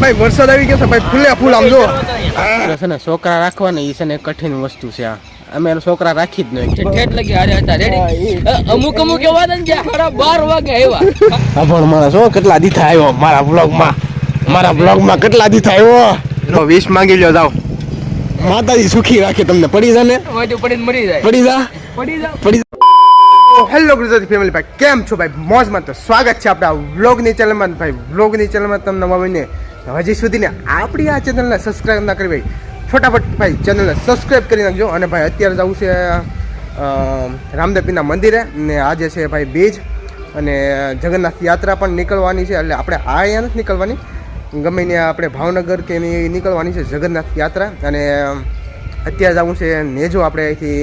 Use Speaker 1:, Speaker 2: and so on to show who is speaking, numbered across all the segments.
Speaker 1: ભાઈ વરસાદ આવી ગયો છે ભાઈ, ફૂલે ફૂલ આમ જો છે ને છોકરા રાખવાના એ છે ને કઠિન વસ્તુ છે. આ અમે છોકરા રાખી જ નહીં.
Speaker 2: ઠેઠ લગી હારે હતા રેડી. અમુક એવા હતા ને જે 12 વાગે આવ્યા.
Speaker 1: પણ માણસ હો કેટલા દી આવ્યો મારા બ્લોગમાં કેટલા દી આવ્યો. 20 માંગી લ્યો જાવ. માતાજી સુખી રાખે તમને. પડી જા ને
Speaker 2: પડીને મરી જાય.
Speaker 1: પડી જા. હેલો ગુજરાતી ફેમિલી ભાઈ, કેમ છો ભાઈ? મોજમાં. તો સ્વાગત છે આપણા વ્લોગની ચેનલમાં. ભાઈ વ્લોગની ચેનલમાં તમને મળીને હજી સુધીને આપણી આ ચેનલને સબસ્ક્રાઈબ ના કરી ભાઈ, ફટાફટ ભાઈ ચેનલને સબસ્ક્રાઈબ કરી નાખજો. અને ભાઈ અત્યારે જવું છે રામદેવપીરના મંદિરે, ને આજે છે ભાઈ બીજ અને જગન્નાથ યાત્રા પણ નીકળવાની છે. એટલે આપણે આ અહીંયા નથી નીકળવાની, ગમે ત્યાં આપણે ભાવનગર કે એની નીકળવાની છે જગન્નાથ યાત્રા. અને અત્યારે જવું છે નેજો. આપણે અહીંથી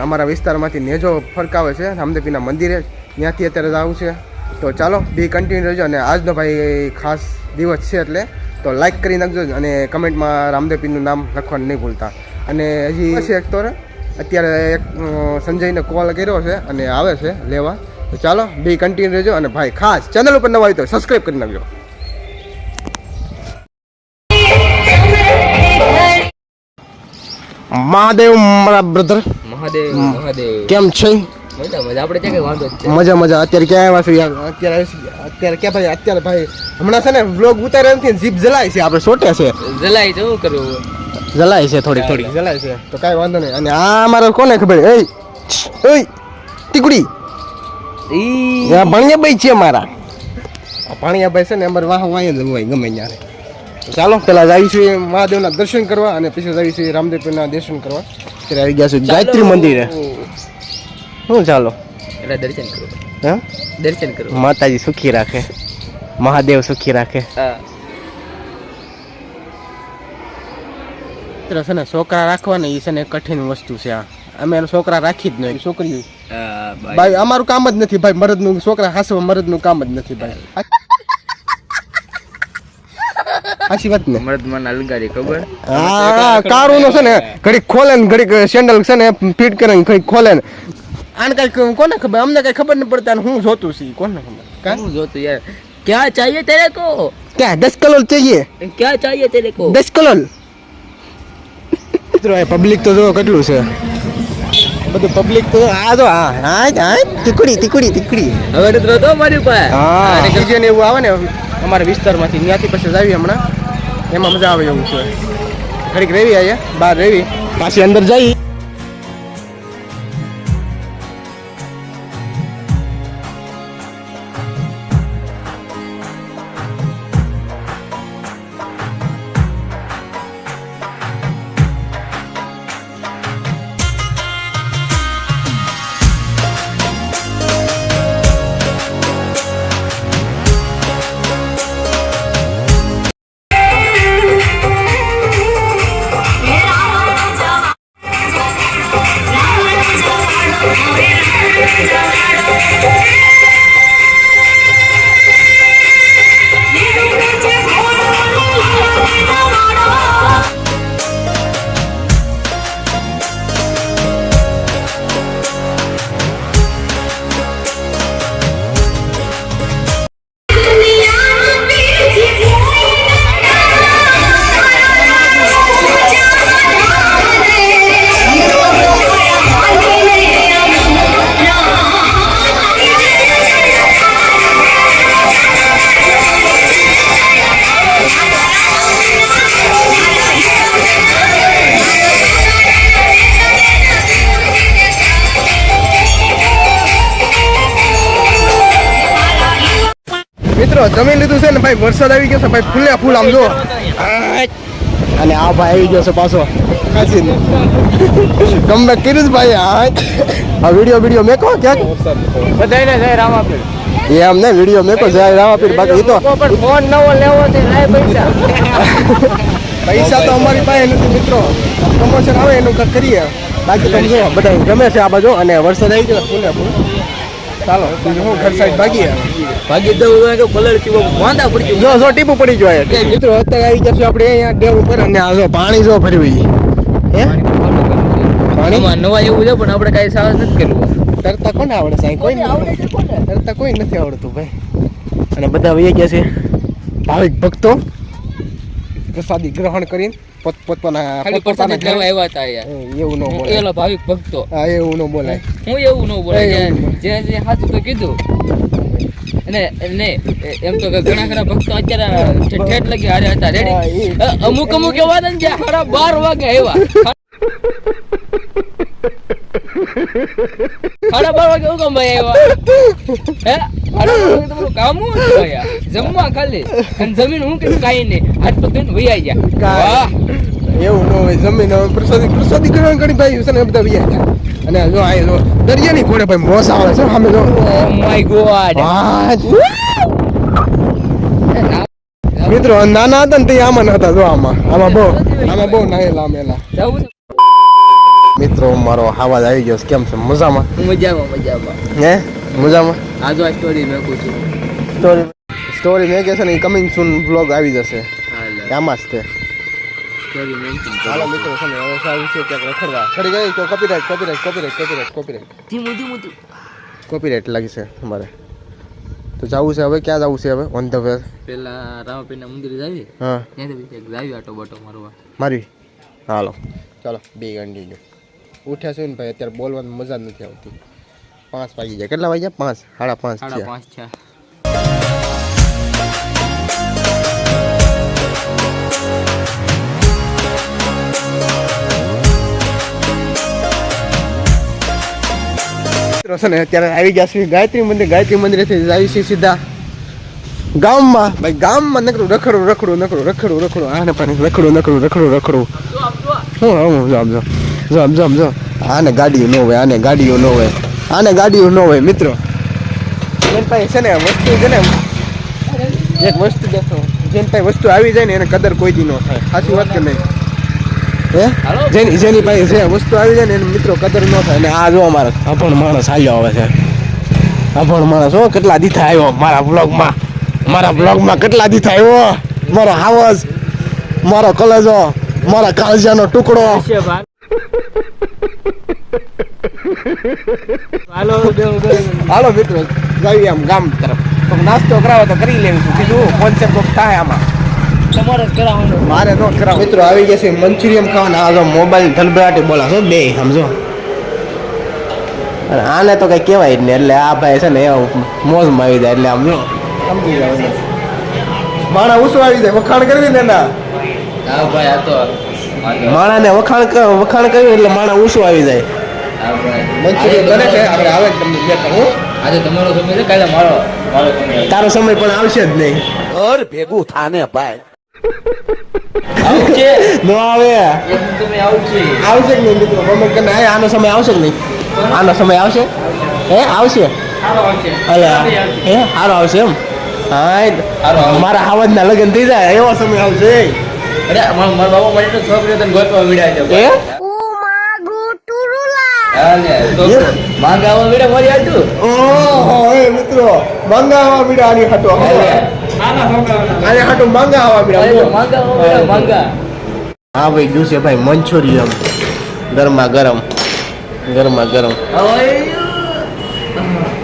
Speaker 1: અમારા વિસ્તારમાંથી નેજો ફરકાવે છે રામદેવપીરના મંદિરે, ત્યાંથી અત્યારે જવું છે. તો ચાલો બી કન્ટિન્યુ રહેજો. અને આજનો ભાઈ ખાસ દિવસ છે એટલે તો લાઈક કરી નાખજો અને કમેન્ટમાં રામદેવપીરનું નામ લખવાનું નહીં ભૂલતા. અને હજી છે એક તો અત્યારે એક સંજયને કોલ કર્યો છે અને આવે છે લેવા. તો ચાલો બી કન્ટિન્યુ રહેજો. અને ભાઈ ખાસ ચેનલ ઉપર નવા હોય તો સબસ્ક્રાઈબ કરી નાખજો. મહાદેવ મારા બ્રધર.
Speaker 2: મહાદેવ
Speaker 1: કેમ છે?
Speaker 2: આપણે ક્યાં વાંધો છે?
Speaker 1: મજા. અત્યારે ક્યાં આવ્યા છો યાર? અત્યારે ક્યાં ભાઈ? અત્યારે ભાઈ હમણાં છે ને વ્લોગ ઉતારે નથી, જીપ જલાય છે. આપણે સોટે છે
Speaker 2: જલાય તો શું કરવું?
Speaker 1: જલાય છે થોડી જલાય છે. તો કાંઈ વાંધો નહીં. અને આ મારે કોને ખબર? એ ટીકડી ભણિયા ભાઈ છે મારા. ભણિયા ભાઈ છે ને અમારે વાહ વાય જ હોય ગમે ત્યારે. ચાલો પેલા જઈશું મહાદેવના દર્શન કરવા અને પછી જઈશું રામદેવપીરના દર્શન કરવા. અત્યારે આવી ગયા છું ગાયત્રી મંદિરે. શું ચાલો
Speaker 2: એટલે દર્શન કરો.
Speaker 1: હા
Speaker 2: દર્શન કરો.
Speaker 1: માતાજી સુખી રાખે, મહાદેવ સુખી રાખે. છે ને છોકરા રાખવાના એ છે ને કઠિન વસ્તુ છે. આ અમે છોકરા રાખી જ નહીં. છોકરી ભાઈ અમારું કામ જ નથી ભાઈ. મરદનું છોકરા હાસવા મરદનું કામ જ નથી ભાઈ. આશી વાત ને
Speaker 2: મરદ મને અલગારી ખબર.
Speaker 1: હા કારું નો છે ને ઘડીક ખોલે ને ઘડીક સેન્ડલ છે ને ફિટ કરે ને ઘડીક ખોલે ને. આને કઈ કોને ખબર? અમને કઈ ખબર નહીં પડતા. હું જોતું છું કોને ખબર?
Speaker 2: હું જોતું યાર. क्या चाहिए तेरे को?
Speaker 1: क्या 10 कलोल चाहिए?
Speaker 2: क्या चाहिए तेरे को?
Speaker 1: 10 कलोल. મિત્રો આ પબ્લિક તો જો કેટલું છે બધું. પબ્લિક તો આ જો હા તીકડી
Speaker 2: હવે તો તો મારી પાસે
Speaker 1: હા ડીજે ને એવું આવે ને અમારા વિસ્તારમાંથી, ત્યાંથી પછી જાવી હમણાં. એમાં મજા આવે એવું છે. ઘડીક રેવી આયા બહાર રેવી પાછી અંદર જઈ. મિત્રો જમીન લીધું છે ને ભાઈ, વરસાદ આવી ગયો છે ભાઈ, ફૂલે ફૂલ આમ જો. અને આ ભાઈ આવી ગયો છે પાછો કાશીને. કમબેક કર્યું જ ભાઈ. આ વિડીયો મેકો ક્યાંક
Speaker 2: બધાને જય રામાપીર.
Speaker 1: એમ ને વિડીયો મેકો જય રામાપીર. બાકી તો
Speaker 2: ફોન નવો લેવો છે લાય
Speaker 1: પૈસા તો અમારી પાસે નથી મિત્રો. પ્રમોશન આવે એનું કંઈક કરીએ. બાકી તમે જો બધા ગમે છે આ બાજુ. અને વરસાદ આવી ગયો ફૂલે ફૂલ. ચાલો હું ઘર સાઈડ ભાગી
Speaker 2: દઉં કલર કેવો વાંધા પડી ગયો.
Speaker 1: જો ટીપું પડી ગયો મિત્રો. અત્યારે આવી જશું આપણે અહીંયા ડેમ ઉપર. અને આ જો પાણી જો ભરવી
Speaker 2: પાણીમાં નવા એવું છે પણ આપણે કઈ સાહસ નથી કરવું.
Speaker 1: તરતા કોને આવડે સાહેબ? કોઈ તરતા કોઈ નથી આવડતું ભાઈ. અને બધા વહી ગયા છે ભાવિક ભક્તો. પ્રસાદી ગ્રહણ કરીને પોતપોતાના
Speaker 2: ખાલી
Speaker 1: પોતપોતાના
Speaker 2: પ્રસાદ લેવા
Speaker 1: ઘરે-
Speaker 2: આવ્યા હતા યાર
Speaker 1: એવું ન
Speaker 2: હું
Speaker 1: બોલાય.
Speaker 2: એલો ભાવિક ભક્તો
Speaker 1: હા એવું ન બોલાય.
Speaker 2: હું એવું ન બોલાય
Speaker 1: એવું ન
Speaker 2: જે જે સાચું તો કીધું અને ને એમ તો ઘણા ખરા ભક્તો અત્યારે ઠેઠ લગી હારે હતા
Speaker 1: હા,
Speaker 2: રેડી
Speaker 1: એ.
Speaker 2: અમુક એવા હતા ને જે સાડા 12 વાગે આવ્યા સાડા 12 વાગે હું કામ આવ્યા હે સાડા 12 વાગે તમારું કામ શું હતું યાર જમવા ખાલી અને જમીન હું કીધું કાંઈ નહીં હાથ પગ ધોઈને વહી આવી ગયા વાહ
Speaker 1: એવું ન હોય. જમીન હવે પ્રસાદી ગ્રહણ કરી ભાઈ છે ને બધા વ્યા ગયા. અને જો આ જો દરિયાની કોડે ભાઈ મોસ આવે છે સામે જો.
Speaker 2: ઓ માય ગોડ
Speaker 1: મિત્રો નાના હતા ને તે આમાં નતા. જો આમાં બહુ નાયેલા મેલા. મિત્રો મારો આવાજ આવી ગયો છે. કેમ છે? મજામાં?
Speaker 2: મજામાં
Speaker 1: હે મજામાં?
Speaker 2: આ જો આ સ્ટોરી મેકું છું
Speaker 1: સ્ટોરી મેં કે છે ને એ કમિંગ સૂન બ્લોગ આવી જશે
Speaker 2: હાલ
Speaker 1: આમાં જ તે.
Speaker 2: સ્ટોરી મેકું
Speaker 1: હાલો મિત્રો છે ને હવે સારું છે ક્યાંક રખડવા ખડી ગઈ તો કોપીરાઇટ લાગી છે અમારે. તો જવું છે હવે. ક્યાં જવું છે હવે? On the way.
Speaker 2: પેલા રામાપીરના મંદિરે જાવી
Speaker 1: હા
Speaker 2: ત્યાંથી પછી એક જાવી આટો બાટો મારવા
Speaker 1: મારી હાલો ચાલો બે કન્ટિન્યુ. ઉઠ્યા છે ને ભાઈ અત્યારે બોલવાની મજા જ નથી આવતી. 5 વાગી જાય. કેટલા વાગ્યા? 5 સાડા 5
Speaker 2: 5:30 છે
Speaker 1: છે ને અત્યારે આવી ગયા છે ગાયત્રી મંદિરેથી આવી છે સીધા ગામમાં. ભાઈ ગામમાં નકરું રખડું આને પણ રખડું હું જો આને ગાડીઓ ન હોય મિત્રો. જેન પાસે છે ને વસ્તુ છે ને એક વસ્તુ દેખો જેન પાસે વસ્તુ આવી જાય ને એને કદર કોઈ દી ન થાય. સાચી વાત કે નહીં? હે જેની પાસે છે વસ્તુ આવી જાય ને એને મિત્રો કદર ન થાય. અને આ જો અમારો અભણ માણસ હાલ્યો આવે છે. અભણ માણસ હો કેટલા દીથા આવ્યો મારા બ્લોગમાં કેટલા દીથા આવ્યો. મારો હાવસ, મારો કલેજો, મારા કાળજાનો ટુકડો. હાલો મિત્રો જઈએ આમ ગામ તરફ. તો નાસ્તો કરાવો તો કરી લેવું છું. કીધું કોન્સેપ્ટ થાય આમાં
Speaker 2: તમારે જ કરાવવાનું
Speaker 1: મારે ન કરાવ. મિત્રો આવી ગયા છે મંચુરિયન ખાવાના. આ જો મોબાઈલ ધલબડાટી બોલા છો બે સમજો. અને આને તો કઈ કહેવાય જ નહીં. એટલે આ ભાઈ છે ને એવા મોજમાં આવી જાય. એટલે આમ જો સમજી જાય. માણા ઉસો આવી જાય. વખાણ કરવી ને ના
Speaker 2: હા ભાઈ આ તો
Speaker 1: માણાને વખાણ કર્યું એટલે માણા ઉસો આવી જાય.
Speaker 2: હા ભાઈ
Speaker 1: મંચુરિયન બને છે આપણે આવે તમને દેખાડું.
Speaker 2: આજે તમારો સમય છે કાલે મારો સમય
Speaker 1: તારો સમય પણ આવશે જ નહીં.
Speaker 3: ભેગું થાને ભાઈ.
Speaker 2: આવું છે
Speaker 1: ન આવે.
Speaker 2: એક તમે આવું છે
Speaker 1: આવશે જ નહીં મિત્રો. મમ્મી કે ના આનો સમય આવશે જ નહીં. આનો સમય આવશે. હે આવશે.
Speaker 2: સારો આવશે
Speaker 1: અલા હે સારો આવશે એમ. હા મારા હાવજના લગ્ન થઈ જાય એવો સમય આવશે.
Speaker 2: અરે મારા બાબા મને તો છોકરીઓ તને ગોતવા વિડા છે
Speaker 1: એ
Speaker 2: માંગાવા વિડા મળી આવતું
Speaker 1: ઓહો એ મિત્રો મંગાવા બીડા આની હાટો આની હાટો મંગાવા બીડા
Speaker 2: માંગા
Speaker 1: હા ભાઈ ગયું છે ભાઈ મંચુરિયન ગરમા ગરમ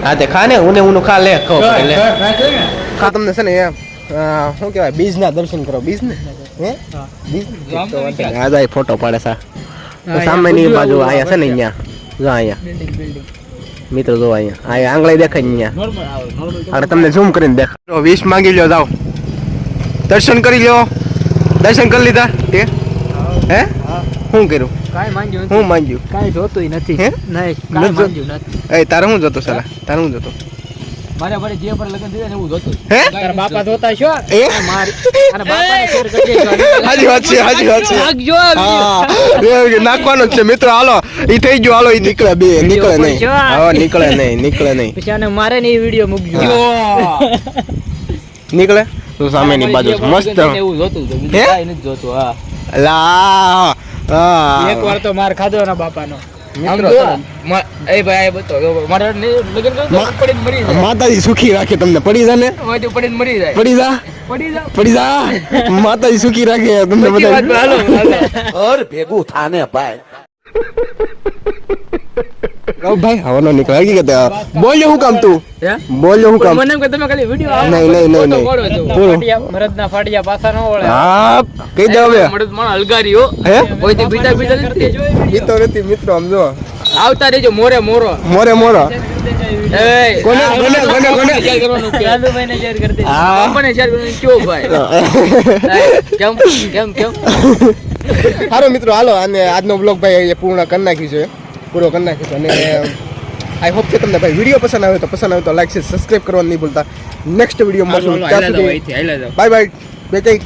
Speaker 1: હા તે ખા ને ઊને ખા લે ખો લે ખા. તમને છે ને શું કહેવાય બીજના દર્શન કરો. બીજ ને હે બીજ આ જાય ફોટો પાડે સા સામેની બાજુ આયા છે ને અહીંયા જો અહીંયા મિત્રો જો અહીંયા આંગળી દેખાય અહીંયા. અને તમને ઝૂમ કરીને દેખાય. 20 માંગી લ્યો જાઓ. દર્શન કરી લ્યો. દર્શન કરી લીધા તે હે શું કર્યું? હું માંગ્યું
Speaker 2: કાઈ જોતું નથી
Speaker 1: હે
Speaker 2: નહીં
Speaker 1: કાંઈ માંગ્યું
Speaker 2: નથી
Speaker 1: એ તારે શું જોતો સાલા? તારે શું જોતો?
Speaker 2: મારે બડે જે પર લગન થયા ને એવું જોતું
Speaker 1: હે
Speaker 2: તારા બાપા જોતા છો
Speaker 1: એ
Speaker 2: મારી અને બાપાને શેર કરી
Speaker 1: હાજી વાત છે.
Speaker 2: નાખજો
Speaker 1: હા એ નાખવાનો જ છે મિત્રો. હાલો ઈ થઈ ગયો. હાલો ઈ નીકળે નીકળે નહીં. હા નીકળે નહીં
Speaker 2: પછી આને મારે ને એ વિડિયો મૂકજો
Speaker 1: નીકળે તો સામેની બાજુ મસ્ત
Speaker 2: એવું જોતું તો બીજું
Speaker 1: હે?
Speaker 2: કાઈ નથી જોતું હા
Speaker 1: લા હા
Speaker 2: એકવાર તો માર ખાધો ના બાપાનો
Speaker 1: મિત્રો
Speaker 2: એ ભાઈ બતો મારે લગન કરતો પડીને મરી જાય
Speaker 1: માતાજી સુખી રાખે તમને. પડી જા ને
Speaker 2: વાંચો પડીને મરી જાય
Speaker 1: પડી જા માતાજી સુખી રાખે તમને
Speaker 2: પછી વાત
Speaker 1: બધા.
Speaker 2: હાલો
Speaker 3: ભેગું થાને ભાઈ.
Speaker 1: ઓ ભાઈ હવાનો નીકળ હકીકત બોલ્યો હું કામ તું
Speaker 2: હે
Speaker 1: બોલ્યો હું કામ
Speaker 2: મને એમ કે તમે ખાલી વિડિયો
Speaker 1: નહીં. પૂરું
Speaker 4: મરદના ફાડિયા પાછા ન વળે.
Speaker 1: હા કહી દે હવે
Speaker 2: મળદ માણ હલગારી હો
Speaker 1: હે
Speaker 2: કોઈ થી બીતા નથી
Speaker 1: ઈ તો નથી મિત્રો આમ જો
Speaker 2: આવતા રહેજો મોરે મોરો
Speaker 1: મોરો
Speaker 2: એ
Speaker 1: કોને
Speaker 2: શેર કરવાનું કે
Speaker 4: લાલુભાઈને શેર કરી દે.
Speaker 1: હા
Speaker 2: આપણને શેર કરવાનું કયો ભાઈ કેમ
Speaker 1: સારો મિત્રો હાલો અને આજનો બ્લોગ ભાઈ અહીંયા પૂર્ણ કરી નાખ્યું છે પૂરો કરી નાખ્યું છે અને આઈ હોપ કે તમને ભાઈ વિડીયો પસંદ આવે તો લાઈક છે સબસ્ક્રાઇબ કરવાનું નહીં ભૂલતા નેક્સ્ટ વિડીયો મળશું ત્યાં સુધી
Speaker 2: હાલ્યા જાવ
Speaker 1: બાય બાય બે કઈ